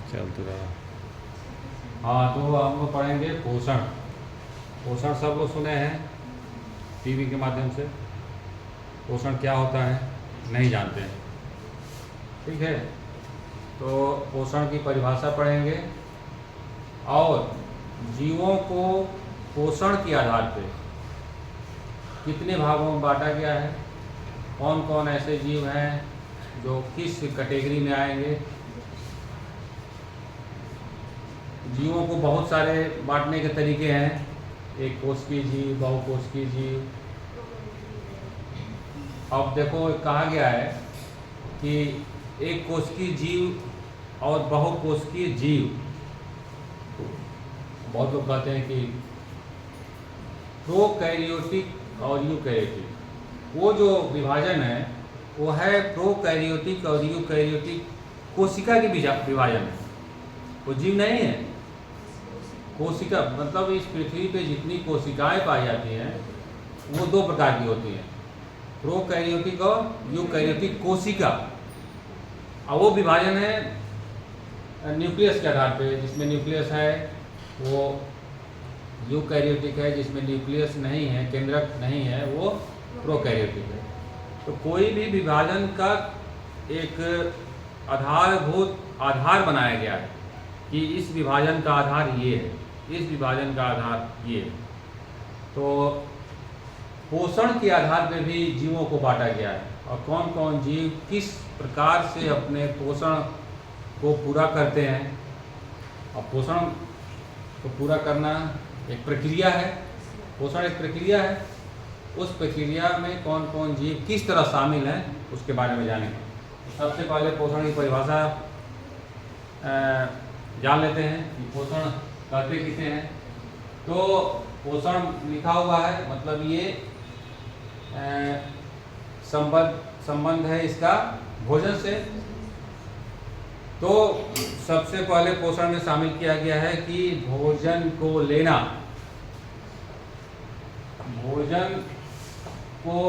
चलते रहा। हाँ, तो हम लोग पढ़ेंगे पोषण। पोषण सब लोग सुने हैं टीवी के माध्यम से। पोषण क्या होता है नहीं जानते हैं, ठीक है। तो पोषण की परिभाषा पढ़ेंगे और जीवों को पोषण के आधार पर कितने भागों में बांटा गया है, कौन कौन ऐसे जीव हैं जो किस कैटेगरी में आएंगे। जीवों को बहुत सारे बांटने के तरीके हैं, एक कोशिकीय जीव, बहुकोशिकीय जीव। अब देखो कहा गया है कि एक कोशिकीय जीव और बहुकोशिकीय जीव, बहुत लोग कहते हैं कि प्रोकैरियोटिक और यूकैरियोटिक, वो जो विभाजन है वो है प्रोकैरियोटिक और यूकैरियोटिक कोशिका के विभाजन है, वो जीव नहीं है। कोशिका मतलब इस पृथ्वी पे जितनी कोशिकाएं पाई जाती हैं वो दो प्रकार की होती हैं, प्रोकैरियोटिक और यूकैरियोटिक कोशिका। और वो विभाजन है न्यूक्लियस के आधार पे, जिसमें न्यूक्लियस है वो यूकैरियोटिक है, जिसमें न्यूक्लियस नहीं है, केंद्रक नहीं है, वो प्रोकैरियोटिक है। तो कोई भी विभाजन का एक आधार बनाया गया है कि इस विभाजन का आधार ये है, इस विभाजन का आधार ये है। तो पोषण के आधार पर भी जीवों को बांटा गया है और कौन कौन जीव किस प्रकार से अपने पोषण को पूरा करते हैं। और पोषण को पूरा करना एक प्रक्रिया है, पोषण एक प्रक्रिया है, उस प्रक्रिया में कौन कौन जीव किस तरह शामिल हैं उसके बारे में जानेंगे। सबसे पहले पोषण की परिभाषा जान लेते हैं कि पोषण कहते किसे हैं। तो पोषण लिखा हुआ है, मतलब ये संबंध है इसका भोजन से। तो सबसे पहले पोषण में शामिल किया गया है कि भोजन को लेना, भोजन को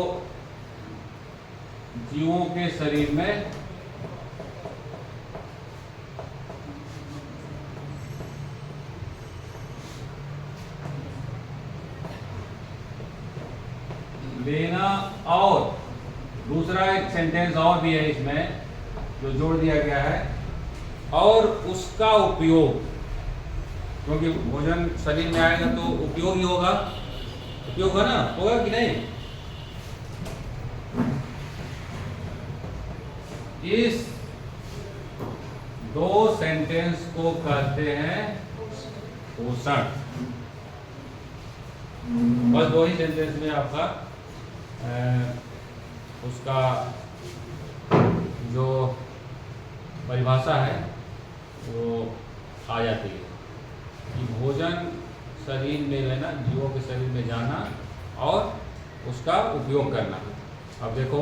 जीवों के शरीर में लेना, और दूसरा एक सेंटेंस और भी है इसमें जो जोड़ दिया गया है, और उसका उपयोग, क्योंकि भोजन शरीर में आएगा तो उपयोग ही होगा, उपयोग है ना, होगा कि नहीं। इस दो सेंटेंस को कहते हैं पोषण। बस दो ही सेंटेंस में आपका उसका जो परिभाषा है वो आ जाती है कि भोजन शरीर में लेना, जीवों के शरीर में जाना और उसका उपयोग करना। अब देखो,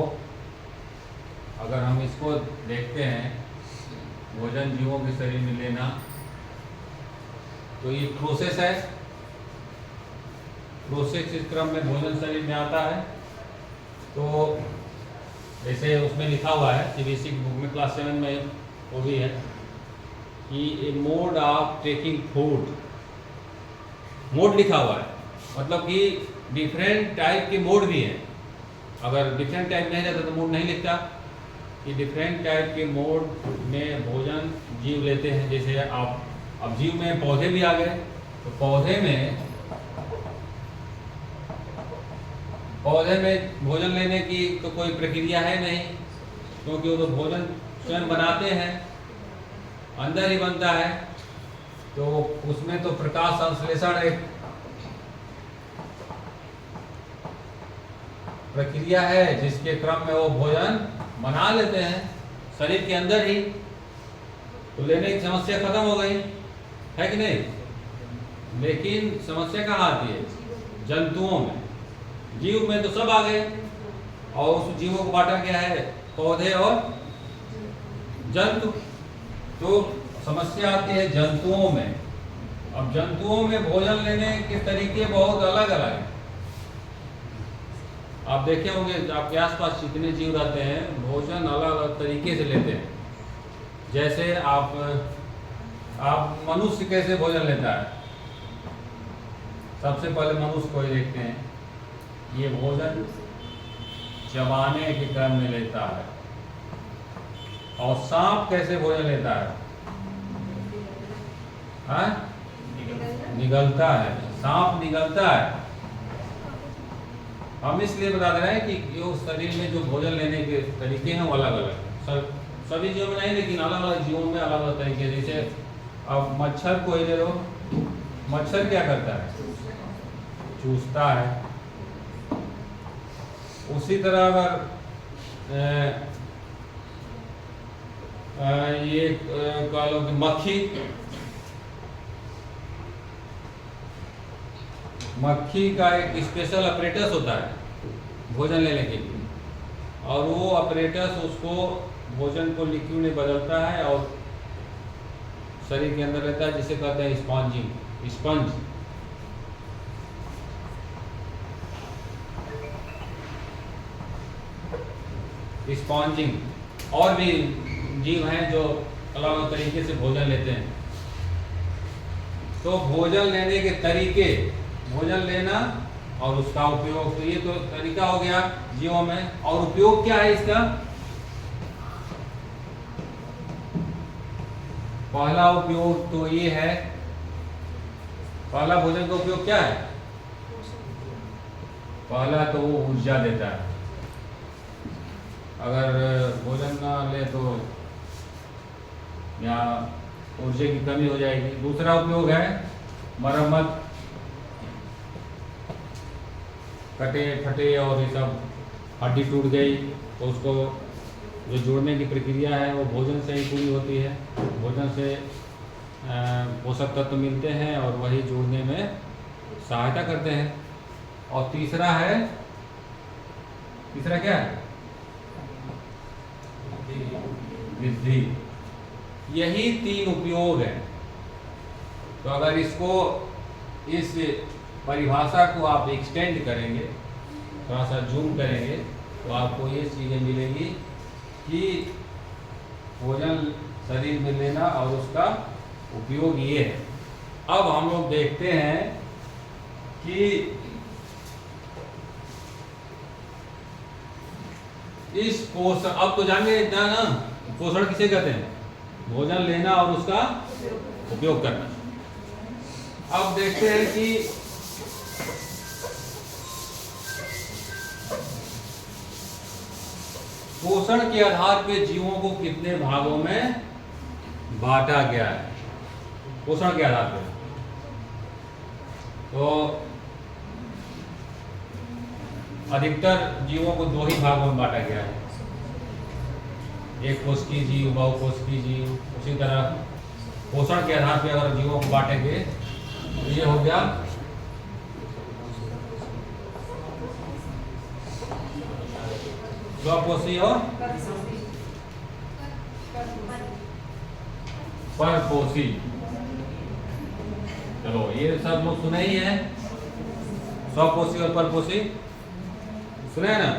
अगर हम इसको देखते हैं, भोजन जीवों के शरीर में लेना, तो ये प्रोसेस है। प्रोसेस इस क्रम में भोजन शरीर में आता है। तो जैसे उसमें लिखा हुआ है सीबीएसई बुक में क्लास 7 में वो भी है कि a mode of taking food, mode लिखा हुआ है, मतलब कि डिफरेंट टाइप के मोड भी हैं। अगर डिफरेंट टाइप नहीं रहता तो मोड नहीं लिखता, कि डिफरेंट टाइप के मोड में भोजन जीव लेते हैं। जैसे आप अब जीव में पौधे भी आ गए, तो पौधे में भोजन लेने की तो कोई प्रक्रिया है नहीं, क्योंकि वो तो भोजन स्वयं बनाते हैं, अंदर ही बनता है। तो उसमें तो प्रकाश संश्लेषण एक प्रक्रिया है जिसके क्रम में वो भोजन बना लेते हैं शरीर के अंदर ही। तो लेने की समस्या खत्म हो गई है कि नहीं। लेकिन समस्या कहाँ आती है, जंतुओं में। जीव में तो सब आ गए और उस जीवों को बांटा गया है पौधे और जंतु। तो समस्या आती है जंतुओं में। अब जंतुओं में भोजन लेने के तरीके बहुत अलग अलग हैं। आप देखे होंगे आपके आसपास जितने जीव रहते हैं भोजन अलग अलग तरीके से लेते हैं। जैसे आप आप मनुष्य कैसे भोजन लेता है? सबसे पहले मनुष्य को ही देखते हैं, ये भोजन चबाने के क्रम में लेता है। और सांप कैसे भोजन लेता है? हाँ? निगलता है। सांप निगलता है। हम इसलिए बता दे रहे हैं कि जो शरीर में जो भोजन लेने के तरीके हैं वो अलग अलग, सभी जीवों में नहीं, लेकिन अलग अलग जीवों में अलग अलग तरीके। जैसे अब मच्छर को ही ले लो, मच्छर क्या करता है? चूसता है। उसी तरह अगर ये कह लो कि मक्खी का एक स्पेशल अपरेटस होता है भोजन लेने के लिए, और वो अपरेटस उसको भोजन को लिक्विड में बदलता है और शरीर के अंदर रहता है, जिसे कहते हैं स्पॉन्जिंग, स्पंज। स्पॉन्जिंग। और भी जीव हैं जो अलग अलग तरीके से भोजन लेते हैं। तो भोजन लेने के तरीके, भोजन लेना और उसका उपयोग, तो ये तो तरीका हो गया जीवों में। और उपयोग क्या है इसका? पहला उपयोग तो ये है, पहला भोजन का उपयोग क्या है? पहला तो वो ऊर्जा देता है। अगर भोजन ना ले तो या ऊर्जा की कमी हो जाएगी। दूसरा उपयोग है मरम्मत, कटे फटे और ये सब हड्डी टूट गई तो उसको जो जोड़ने की प्रक्रिया है वो भोजन से ही पूरी होती है। भोजन से पोषक तत्व मिलते हैं और वही जोड़ने में सहायता करते हैं। और तीसरा है, तीसरा क्या है? वृद्धि। यही तीन उपयोग है। तो अगर इसको, इस परिभाषा को आप एक्सटेंड करेंगे, थोड़ा सा जूम करेंगे, तो आपको ये चीज़ें मिलेंगी कि भोजन शरीर में लेना और उसका उपयोग ये है। अब हम लोग देखते हैं कि इस पोषण, अब तो जानेंगे ना पोषण किसे कहते हैं? भोजन लेना और उसका उपयोग करना। अब देखते हैं कि पोषण के आधार पे जीवों को कितने भागों में बांटा गया है। पोषण के आधार पे तो अधिकतर जीवों को दो ही भागों में बांटा गया है, एक कोशिकीय जीव, बहुकोशिकीय जीव। उसी तरह पोषण के आधार पे अगर जीवों को बांटेंगे तो ये हो गया स्वपोषी और परपोषी। चलो ये सब लोग सुने ही हैं, स्वपोषी और परपोषी सुने हैं ना।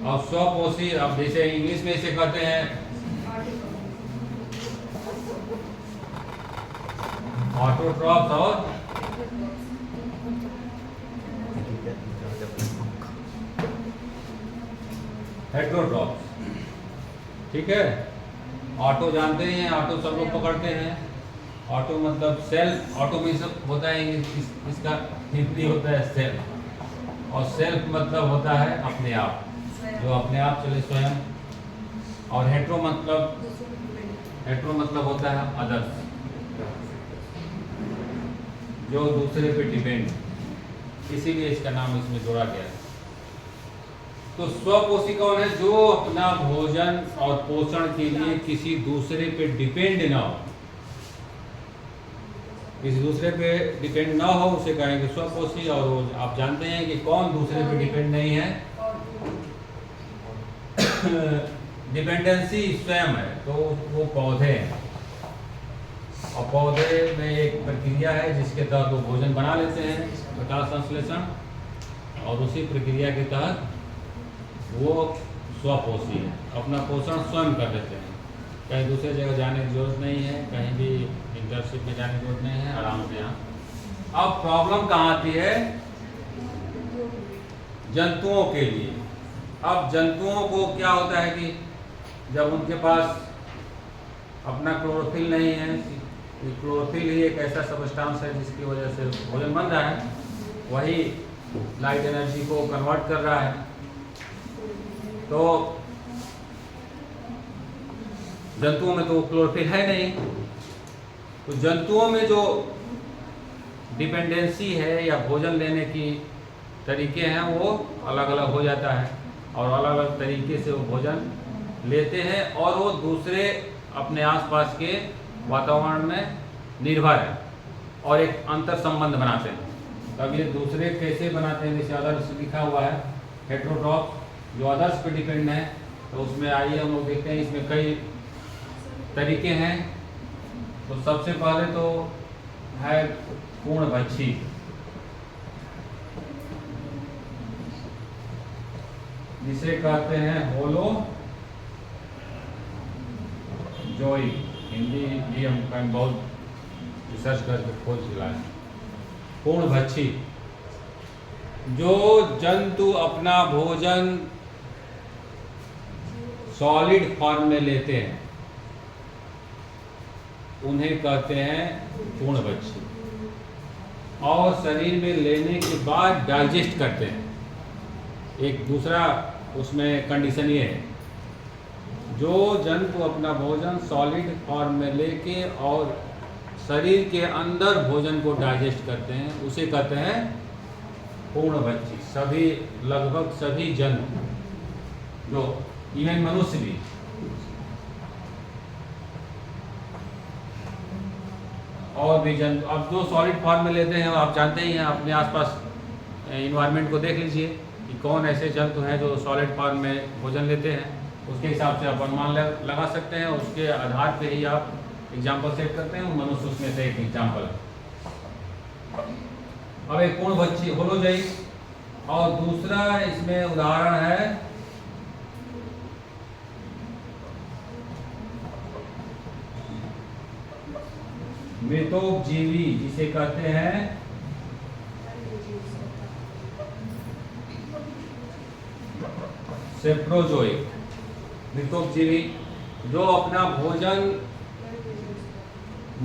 और स्वपोषी, अब जैसे इंग्लिश में इसे कहते हैं ऑटोट्रॉफ्स और हेटेरोट्रॉफ्स। ठीक है, ऑटो जानते हैं, ऑटो सब लोग पकड़ते हैं। ऑटो मतलब सेल्फ, ऑटो में सब होता है, इसका हिंदी होता है सेल्फ, और सेल्फ मतलब होता है अपने आप, जो अपने आप चले स्वयं। और हेटेरो मतलब होता है अदर्स, जो दूसरे पे डिपेंड, इसीलिए इसका नाम इसमें जोड़ा गया है। तो स्वपोषी कौन है? जो अपना भोजन और पोषण के लिए किसी दूसरे पे डिपेंड ना हो, किसी दूसरे पे डिपेंड ना हो उसे कहेंगे स्वपोषी। और आप जानते हैं कि कौन दूसरे पे डिपेंड नहीं है? डिपेंडेंसी स्वयं है, तो वो पौधे हैं। और पौधे में एक प्रक्रिया है जिसके तहत वो भोजन बना लेते हैं, प्रकाश संश्लेषण, और उसी प्रक्रिया के तहत वो स्वपोषी है, अपना पोषण स्वयं कर लेते हैं। कहीं दूसरे जगह जाने की जरूरत नहीं है, कहीं भी इंटर्नशिप में जाने की जरूरत नहीं है, आराम से यहाँ। अब प्रॉब्लम कहाँ आती है? जंतुओं के लिए। अब जंतुओं को क्या होता है कि जब उनके पास अपना क्लोरोफिल नहीं है, क्लोरोफिल ही एक ऐसा सबस्टांस है जिसकी वजह से भोजन बन रहा है, वही लाइट एनर्जी को कन्वर्ट कर रहा है। तो जंतुओं में तो क्लोरोफिल है नहीं, तो जंतुओं में जो डिपेंडेंसी है या भोजन लेने की तरीके हैं वो अलग अलग हो जाता है, और अलग अलग तरीके से वो भोजन लेते हैं, और वो दूसरे अपने आसपास के वातावरण में निर्भर है और एक अंतर संबंध बनाते हैं। तब ये दूसरे कैसे बनाते हैं? जैसे अदर्स लिखा हुआ है, हेट्रोट्रॉप, जो अदर्स पे डिपेंड है। तो उसमें आइए हम लोग देखते हैं, इसमें कई तरीके हैं। तो सबसे पहले तो है पूर्णभक्षी। जिसे कहते हैं होलो जोई, हिंदी भी हम कहीं बहुत रिसर्च करके खोज लाए। पूर्णभक्षी, जो जंतु अपना भोजन सॉलिड फॉर्म में लेते हैं उन्हें कहते हैं पूर्णभक्षी, और शरीर में लेने के बाद डाइजेस्ट करते हैं। एक दूसरा उसमें कंडीशन ये है, जो जंतु अपना भोजन सॉलिड फॉर्म में लेके और शरीर के अंदर भोजन को डाइजेस्ट करते हैं उसे कहते हैं पूर्णभक्षी। सभी, लगभग सभी जंतु, जो इवन मनुष्य भी। और भी जंतु अब जो सॉलिड फॉर्म में लेते हैं, आप जानते ही हैं, अपने आसपास इन्वायरमेंट को देख लीजिए कि कौन ऐसे जंतु हैं जो सॉलिड फॉर्म में भोजन लेते हैं। उसके हिसाब से आप अनुमान लगा सकते हैं, उसके आधार पे ही आप एग्जाम्पल सेट करते हैं। मनुष्य उसमें से एक एग्जाम्पल है। अब एक पूर्णभक्षी होलोजोई, और दूसरा इसमें उदाहरण है मृतोपजीवी, जिसे कहते हैं सेप्रोजोइक। मृतोपजीवी जो अपना भोजन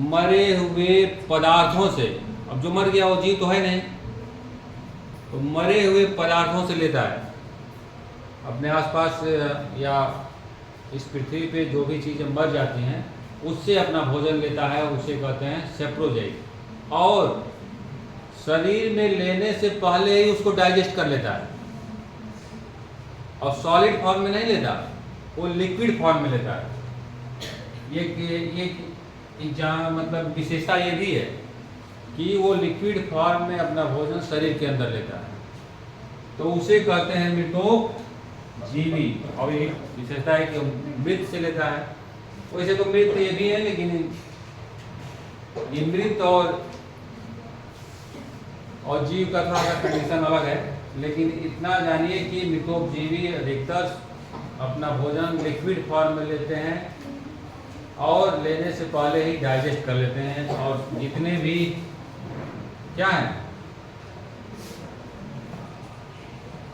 मरे हुए पदार्थों से, अब जो मर गया वो जीव तो है नहीं, तो मरे हुए पदार्थों से लेता है। अपने आसपास या इस पृथ्वी पे जो भी चीज़ें मर जाती हैं उससे अपना भोजन लेता है, उसे कहते हैं सेप्रोजोइक। और शरीर में लेने से पहले ही उसको डाइजेस्ट कर लेता है, और सॉलिड फॉर्म में नहीं लेता, वो लिक्विड फॉर्म में लेता है। ये मतलब विशेषता ये भी है कि वो लिक्विड फॉर्म में अपना भोजन शरीर के अंदर लेता है, तो उसे कहते हैं मृतोपजीवी। और ये विशेषता है कि मृत से लेता है। वैसे तो मृत ये भी है, लेकिन ये मृत और जीव का थोड़ा सा कंडीशन अलग है। लेकिन इतना जानिए कि मृतोपजीवी अधिकतर अपना भोजन लिक्विड फॉर्म में लेते हैं और लेने से पहले ही डाइजेस्ट कर लेते हैं। और जितने भी क्या है,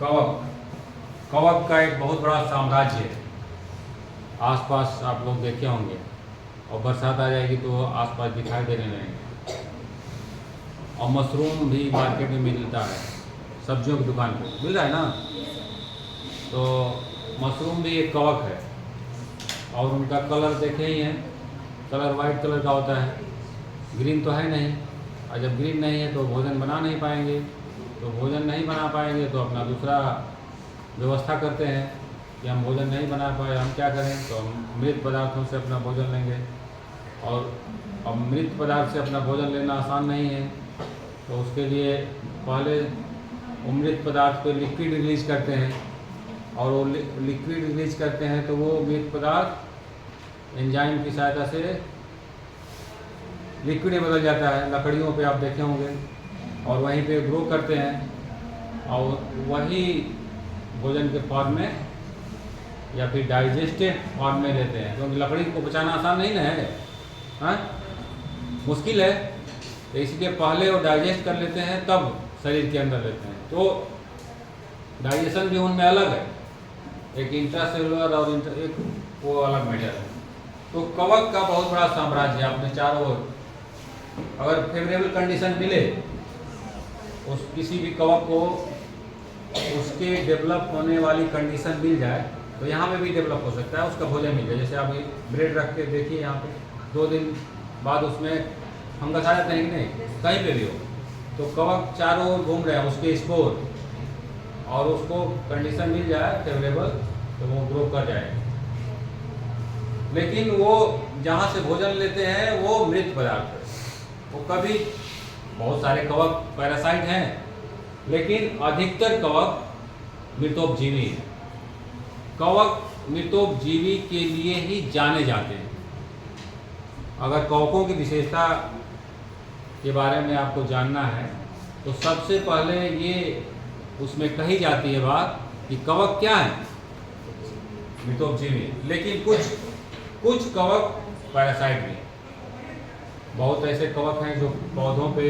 कवक का एक बहुत बड़ा साम्राज्य है। आसपास आप लोग देखे होंगे, और बरसात आ जाएगी तो आसपास दिखाई देने लगेंगे। और मशरूम भी मार्केट में मिलता है, सब्जियों की दुकान पे मिल रहा है ना। तो मशरूम भी एक कवक है, और उनका कलर देखे ही हैं, कलर वाइट कलर का होता है, ग्रीन तो है नहीं। और जब ग्रीन नहीं है तो भोजन बना नहीं पाएंगे, तो भोजन नहीं बना पाएंगे तो अपना दूसरा व्यवस्था करते हैं कि हम भोजन नहीं बना पाए, हम क्या करें, तो हम मृत पदार्थों से अपना भोजन लेंगे। और अब मृत पदार्थ से अपना भोजन लेना आसान नहीं है, तो उसके लिए पहले मृत पदार्थ को लिक्विड रिलीज करते हैं, और वो लिक्विड रिलीज करते हैं तो वो मृत पदार्थ एंजाइम की सहायता से लिक्विड में बदल जाता है। लकड़ियों पे आप देखे होंगे, और वहीं पे ग्रो करते हैं, और वही भोजन के फॉर्म में या फिर डाइजेस्टेड फॉर्म में लेते हैं, क्योंकि लकड़ी को पचाना आसान नहीं ना है, हाँ मुश्किल है, तो इसलिए पहले वो डाइजेस्ट कर लेते हैं तब शरीर के अंदर लेते हैं। तो डाइजेशन भी उनमें अलग है, एक इंट्रासेलुलर और एक वो अलग मैटर है। तो कवक का बहुत बड़ा साम्राज्य है, अपने चारों ओर अगर फेवरेबल कंडीशन मिले उस किसी भी कवक को, उसके डेवलप होने वाली कंडीशन मिल जाए तो यहाँ पे भी डेवलप हो सकता है, उसका भोजन मिल जाए। जैसे आप ब्रेड रख के देखिए, यहाँ पे 2 दिन बाद उसमें फंगस आ जाते हैं कि नहीं, कहीं पे भी हो, तो कवक चारों ओर घूम रहे हैं, उसके स्पोर, और उसको कंडीशन मिल जाए फेवरेबल तो वो ग्रो कर जाएगा। लेकिन वो जहाँ से भोजन लेते हैं वो मृत पदार्थ है, वो कभी, बहुत सारे कवक पैरासाइट हैं लेकिन अधिकतर कवक मृतोपजीवी हैं। कवक मृतोपजीवी के लिए ही जाने जाते हैं। अगर कवकों की विशेषता के बारे में आपको जानना है तो सबसे पहले ये उसमें कही जाती है बात कि कवक क्या है, मृतोपजीवी। लेकिन कुछ कवक पैरासाइट भी, बहुत ऐसे कवक हैं जो पौधों पे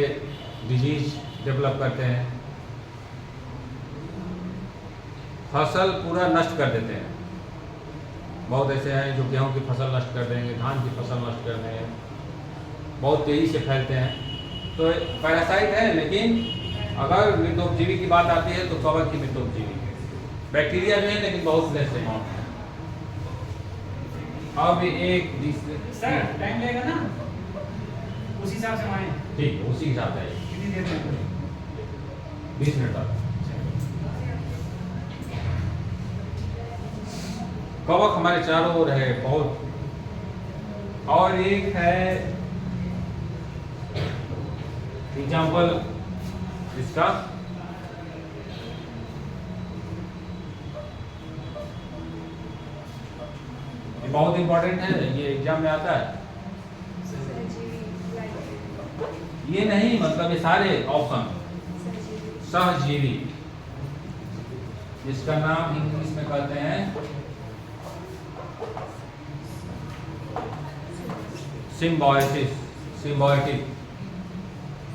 डिजीज डेवलप करते हैं, फसल पूरा नष्ट कर देते हैं। बहुत ऐसे हैं जो गेहूं की फसल नष्ट कर देंगे, धान की फसल नष्ट कर देंगे, बहुत तेज़ी से फैलते हैं। तो पैरासाइट है, लेकिन अगर मृतोपजीवी की बात आती है तो कवक की मृतोपजीवी, बैक्टीरिया भी है लेकिन बहुत लेस अमाउंट है। अब एक सर टाइम लगेगा ना, उस हिसाब से माने, ठीक है, उसी हिसाब से कितनी देर में? 20 मिनट तक। कवक हमारे चारों ओर है बहुत। और एक है एग्जाम्पल इसका, ये बहुत इंपॉर्टेंट है, ये एग्जाम में आता है। ये नहीं, मतलब ये सारे ऑप्शन, सहजीवी, जिसका नाम इंग्लिश में कहते हैं सिम्बायोटिक।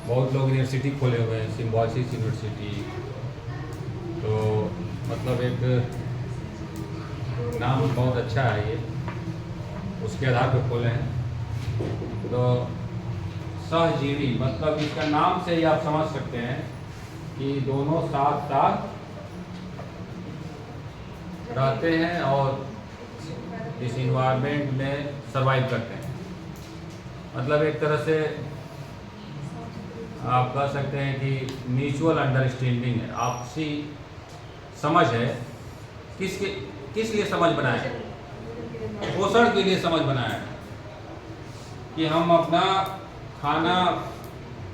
बहुत लोग यूनिवर्सिटी खोले हुए हैं, सिम्बायोसिस यूनिवर्सिटी, तो मतलब एक नाम बहुत अच्छा है ये, उसके आधार पर खोले हैं। तो सहजीवी मतलब इसका नाम से ही आप समझ सकते हैं कि दोनों साथ साथ रहते हैं और इस इन्वायरमेंट में सरवाइव करते हैं। मतलब एक तरह से आप कह सकते हैं कि म्यूचुअल अंडरस्टैंडिंग है, आपसी समझ है। किस लिए समझ बनाए? पोषण के लिए समझ बनाए, कि हम अपना खाना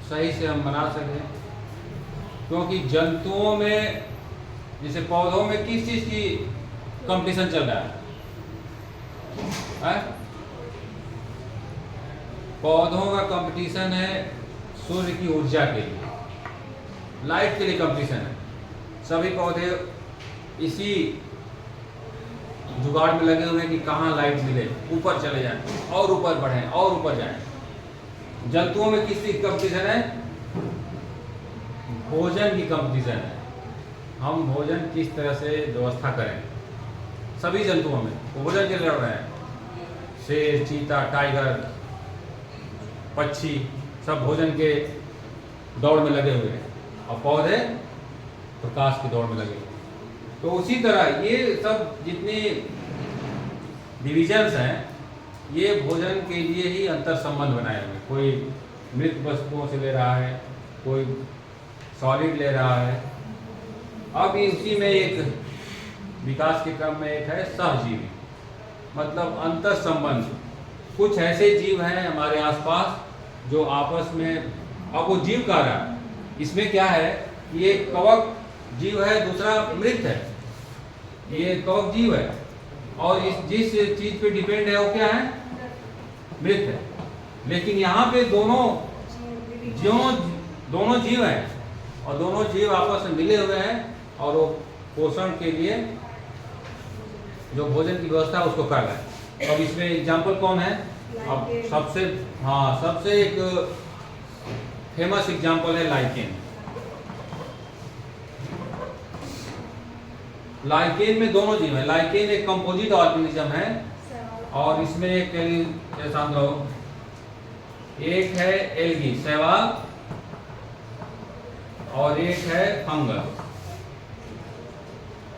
सही से हम बना सकें। क्योंकि जंतुओं में, जैसे पौधों में किस चीज़ की कंपटीशन चल रहा है? पौधों का कंपटीशन है सूर्य की ऊर्जा के लिए, लाइट के लिए कंपटीशन है। सभी पौधे इसी जुगाड़ में लगे हुए हैं कि कहाँ लाइट मिले, ऊपर चले जाएं और ऊपर बढ़ें और ऊपर जाएं। जंतुओं में किस चीज़ की कंपटीशन है? भोजन की कंपटीशन है। हम भोजन किस तरह से व्यवस्था करें। सभी जंतुओं में वो भोजन के लिए लड़ रहे हैं। शेर, चीता, टाइगर, पक्षी सब भोजन के दौड़ में लगे हुए हैं और पौधे प्रकाश की दौड़ में लगे हुए हैं। तो उसी तरह ये सब जितने डिविजन्स हैं, ये भोजन के लिए ही अंतर संबंध बनाए हुए हैं। कोई मृत वस्तुओं से ले रहा है, कोई सॉलिड ले रहा है। अब इसी में एक विकास के क्रम में एक है सहजीवी, मतलब अंतर संबंध। कुछ ऐसे जीव हैं हमारे आसपास जो आपस में, अब वो जीव कह रहा है, इसमें क्या है, ये कवक जीव है, दूसरा मृत है। ये कवक जीव है और इस जिस चीज पे डिपेंड है वो क्या है, मृत है। लेकिन यहाँ पे दोनों जीव हैं और दोनों जीव आपस में मिले हुए हैं और वो पोषण के लिए जो भोजन की व्यवस्था है उसको कर रहा है। तो अब इसमें एग्जाम्पल कौन है? अब सबसे एक फेमस एग्जाम्पल है लाइकेन। लाइकेन में दोनों जीव है। लाइकेन एक कंपोजिट ऑर्गेनिज्म है और इसमें एक एक है एल्गी शैवाल और एक है फंगस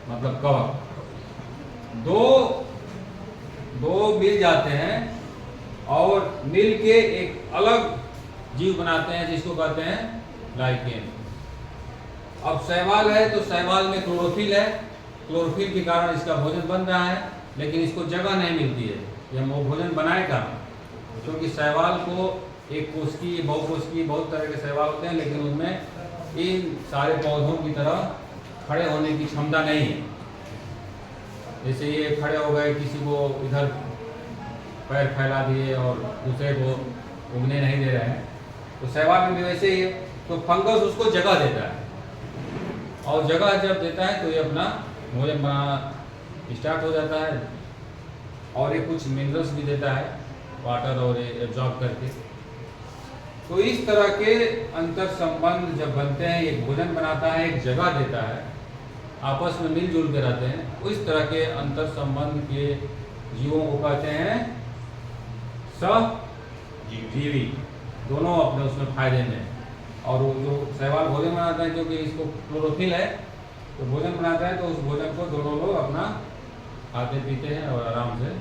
मतलब कवक। दो मिल जाते हैं और मिल के एक अलग जीव बनाते हैं जिसको कहते हैं लाइकेन। अब शैवाल है तो शैवाल में क्लोरोफिल है, क्लोरोफिल के कारण इसका भोजन बन रहा है, लेकिन इसको जगह नहीं मिलती है ये वो भोजन बनाए कहाँ, क्योंकि शैवाल को एक कोशिकीय बहुकोशिकीय बहुत तरह के शैवाल होते हैं, लेकिन उनमें इन सारे पौधों की तरह खड़े होने की क्षमता नहीं है। जैसे ये खड़े हो गए, किसी को इधर पैर फैला दिए और दूसरे को उगने नहीं दे रहे हैं, तो शैवाल में भी वैसे ही है। तो फंगस उसको जगह देता है और जगह जब देता है तो ये अपना भोजन बनाना स्टार्ट हो जाता है और ये कुछ मिनरल्स भी देता है वाटर और एब्जॉर्ब करके। तो इस तरह के अंतर संबंध जब बनते हैं, एक भोजन बनाता है, एक जगह देता है, आपस में मिलजुल के रहते हैं, उस तरह के अंतर संबंध के जीवों को कहते हैं सहजीवी। दोनों अपने उसमें फायदे में। और वो जो शैवाल भोजन बनाता है, क्योंकि इसको क्लोरोफिल है तो भोजन बनाता है, तो उस भोजन को दोनों लोग अपना खाते पीते हैं और आराम से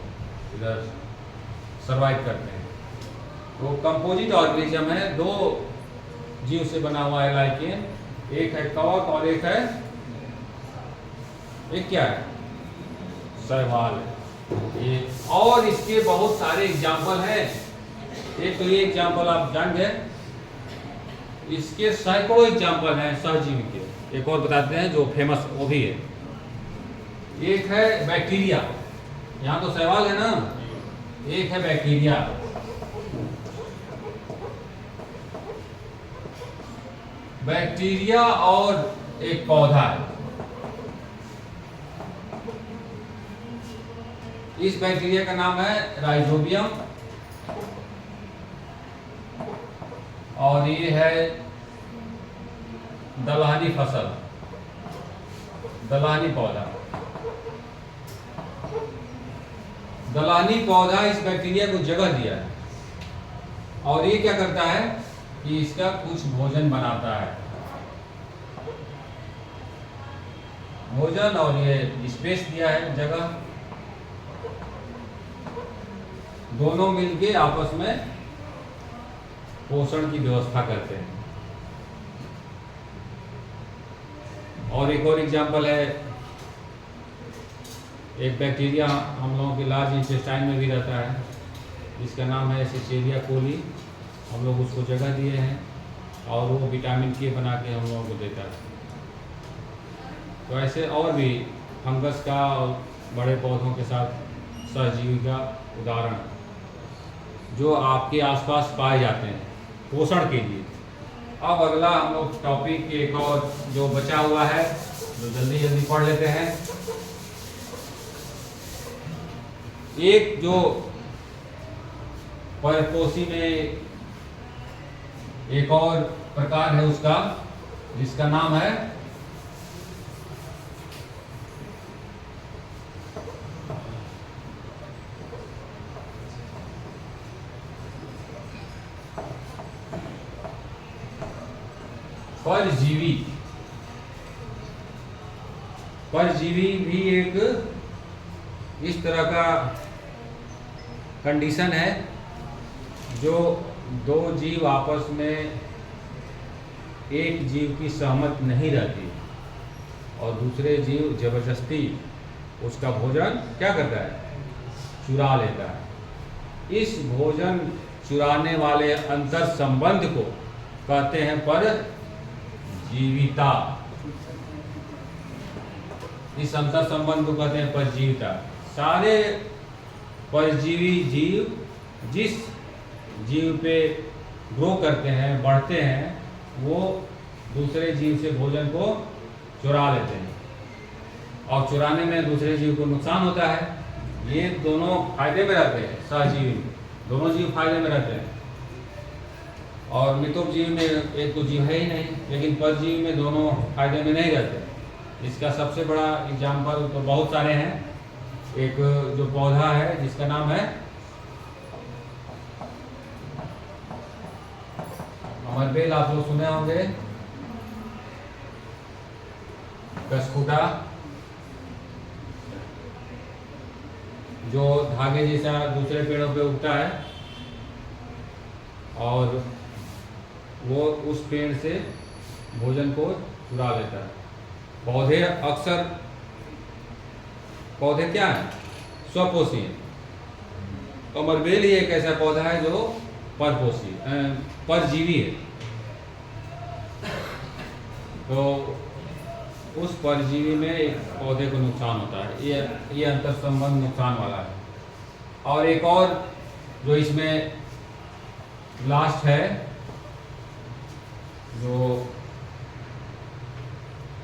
इधर सर्वाइव करते हैं। वो कंपोजिट ऑर्गेनिज्म है, दो जीव से बना हुआ है लाइकेन। एक है कवक और एक क्या है शैवाल है ये। और इसके बहुत सारे एग्जाम्पल हैं। एक तो ये एग्जाम्पल आप जान गए, इसके सैकड़ों एग्जाम्पल हैं सहजीवी के। एक और बताते हैं जो फेमस वो भी है। एक है बैक्टीरिया, यहाँ तो शैवाल है ना, एक है बैक्टीरिया। बैक्टीरिया और एक पौधा है। इस बैक्टीरिया का नाम है राइजोबियम और ये है दलहनी फसल, दलहनी पौधा। दलहनी पौधा इस बैक्टीरिया को जगह दिया है और ये क्या करता है कि इसका कुछ भोजन बनाता है, भोजन, और ये स्पेस दिया है जगह। दोनों मिलके आपस में पोषण की व्यवस्था करते हैं। और एक और एग्जाम्पल है, एक बैक्टीरिया हम लोगों के लार्ज इंटेस्टाइन में भी रहता है, जिसका नाम है एसेचेरिया कोली। हम लोग उसको जगह दिए हैं और वो विटामिन के बना के हम लोगों को देता है। तो ऐसे और भी फंगस का और बड़े पौधों के साथ सहजीवी का उदाहरण जो आपके आसपास पाए जाते हैं पोषण के लिए। अब अगला हम लोग टॉपिक एक और जो बचा हुआ है, जो जल्दी जल्दी पढ़ लेते हैं। एक जो परपोषी में एक और प्रकार है उसका, जिसका नाम है परजीवी। परजीवी भी एक इस तरह का कंडीशन है जो दो जीव आपस में एक जीव की सहमत नहीं रहती और दूसरे जीव जबरदस्ती उसका भोजन क्या करता है, चुरा लेता है। इस भोजन चुराने वाले अंतर संबंध को कहते हैं परजीविता। इस अंतर संबंध को कहते हैं परजीविता। सारे परजीवी जीव जिस जीव पे ग्रो करते हैं, बढ़ते हैं, वो दूसरे जीव से भोजन को चुरा लेते हैं और चुराने में दूसरे जीव को नुकसान होता है। ये दोनों फायदे में रहते हैं, सहजीवी दोनों जीव फायदे में रहते हैं। और मिथोपजीवी में एक तो जीव है ही नहीं, लेकिन परजीवी में दोनों फायदे में नहीं रहते। इसका सबसे बड़ा एग्जाम्पल तो बहुत सारे हैं। एक जो पौधा है जिसका नाम है अमरबेल, आप लोग सुने होंगे, कसकुटा, जो धागे जैसा दूसरे पेड़ों पे उगता है और वो उस पेड़ से भोजन को चुरा लेता है। पौधे अक्सर, पौधे क्या है, स्वपोषी है। तो अमरबेल ही एक ऐसा पौधा है जो परपोषी परजीवी है। तो उस परजीवी में एक पौधे को नुकसान होता है। ये अंतर संबंध नुकसान वाला है। और एक और जो इसमें लास्ट है, जो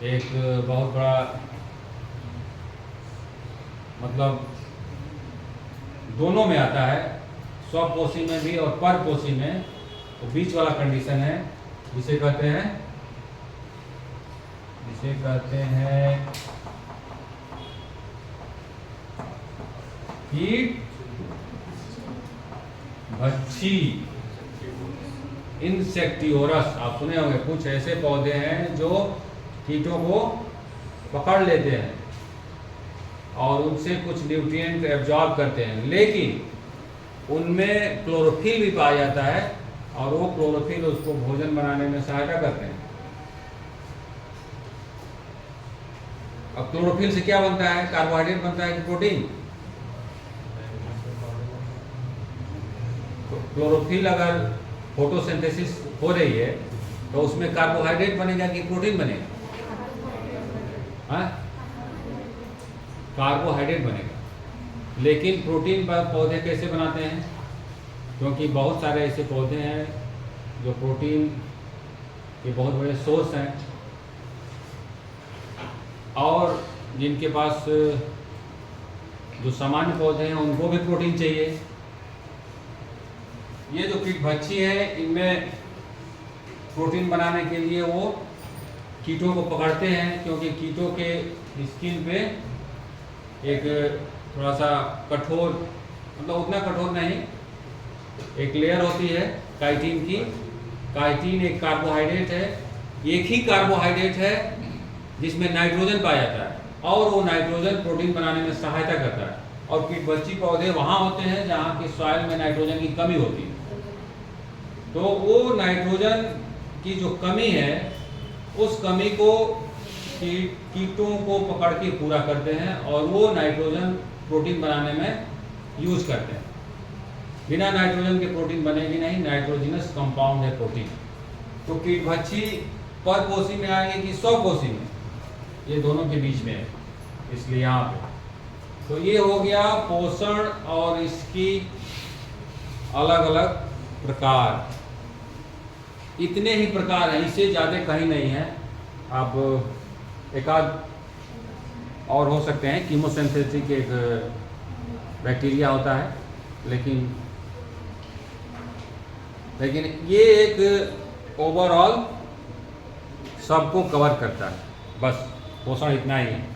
एक बहुत बड़ा, मतलब दोनों में आता है, स्वपोषी में भी और परपोषी में, तो बीच वाला कंडीशन है, जिसे कहते हैं कीट भक्षी इंसेक्टियोरस। आप सुने होंगे, कुछ ऐसे पौधे हैं जो कीटों को पकड़ लेते हैं और उनसे कुछ न्यूट्रिएंट एब्जॉर्ब करते हैं, लेकिन उनमें क्लोरोफिल भी पाया जाता है और वो क्लोरोफिल उसको भोजन बनाने में सहायता करते हैं। अब क्लोरोफिल से क्या बनता है, कार्बोहाइड्रेट बनता है कि प्रोटीन? तो क्लोरोफिल अगर फोटोसिंथेसिस हो रही है तो उसमें कार्बोहाइड्रेट बनेगा कि प्रोटीन बनेगा? हाँ, कार्बोहाइड्रेट बनेगा। लेकिन प्रोटीन पौधे कैसे बनाते हैं? क्योंकि बहुत सारे ऐसे पौधे हैं जो प्रोटीन के बहुत बड़े सोर्स हैं और जिनके पास जो सामान्य पौधे हैं उनको भी प्रोटीन चाहिए। ये जो कीटभक्षी है, इनमें प्रोटीन बनाने के लिए वो कीटों को पकड़ते हैं, क्योंकि कीटों के स्किन पे एक थोड़ा सा कठोर, मतलब उतना कठोर नहीं, एक लेयर होती है काइटिन की। काइटिन एक कार्बोहाइड्रेट है, एक ही कार्बोहाइड्रेट है जिसमें नाइट्रोजन पाया जाता है और वो नाइट्रोजन प्रोटीन बनाने में सहायता करता है। और कीटभक्षी पौधे वहाँ होते हैं जहाँ की सॉइल में नाइट्रोजन की कमी होती है। तो वो नाइट्रोजन की जो कमी है, उस कमी को कीटों को पकड़ के पूरा करते हैं और वो नाइट्रोजन प्रोटीन बनाने में यूज करते हैं। बिना नाइट्रोजन के प्रोटीन बनेगी नहीं, नाइट्रोजनस कंपाउंड है प्रोटीन। तो कीटभक्षी परपोषी में आएंगे कि स्वपोषी में? ये दोनों के बीच में है, इसलिए यहाँ पे। तो ये हो गया पोषण और इसकी अलग अलग प्रकार। इतने ही प्रकार हैं, इससे ज़्यादा कहीं नहीं है। अब एक आध और हो सकते हैं, कीमोसिंथेटिक एक बैक्टीरिया होता है, लेकिन ये एक ओवरऑल सबको कवर करता है। बस पोषण इतना ही है।